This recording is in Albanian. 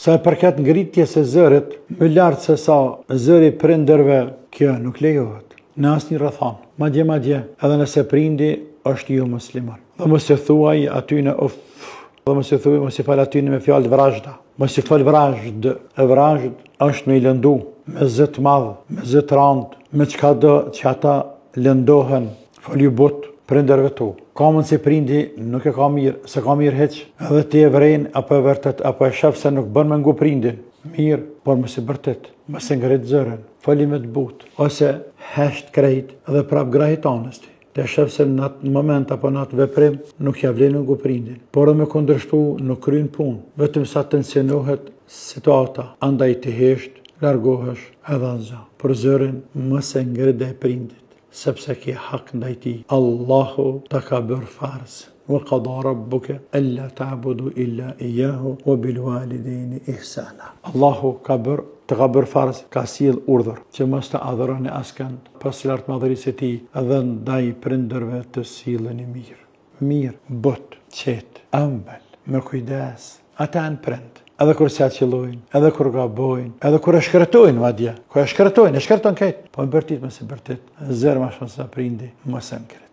Sa e përket ngritjes së zërit, më lart se sa zëri prindërve, kjo nuk lejohet në asnjë rrethon. Madje edhe nëse prindi është jo musliman. Dhe mos e thuaj aty në uf, dhe mos i fal aty me fjalë vrajda. Mos i fal vrajt. E vrajt është me i lëndu me zë të madh, me zë të rand, me çka do që ata lëndohen. Fali but prindërve tu. Ka mund se prindi nuk e ka mirë, se ka mirë heq. Edhe ti e vren apo e vërtet, apo e shef se nuk bën me ngu prindin. Mirë, por mos e bërtet, mos e ngrit zërin. Fali me të but, ose hesht krejt edhe prap grahit anës ti. Të shef se në atë moment apo në atë veprim nuk ja vlen me ngu prindin. Por edhe me kundërshtu nuk kryen punë, vetëm sa tensionohet situata, andaj të hesht, largohesh edhe anëza. Por zërin mos e ngrit dhe prindit, sepse ke hak ndaj tij. Allahu ta ka bërë farz. وقضى ربك ألا تعبدوا إلا إياه وبالوالدين إحسانا. Allahu ka bërë farz, ka sjell urdhër që mos të adhuroni askënd pas lartë madhërisë së tij dhe ndaj prindërve të silleni mirë. Mirë, but, qetë, ëmbël, me kujdes. Ata janë prind. Edhe kur s'ja qëllojnë, edhe kur gabojnë, edhe kur e shkretojnë madje. Kur e shkreton këtë. Po në bërtit mos e bërtit. Zër ma shumë sa prindi, mos e ngrit.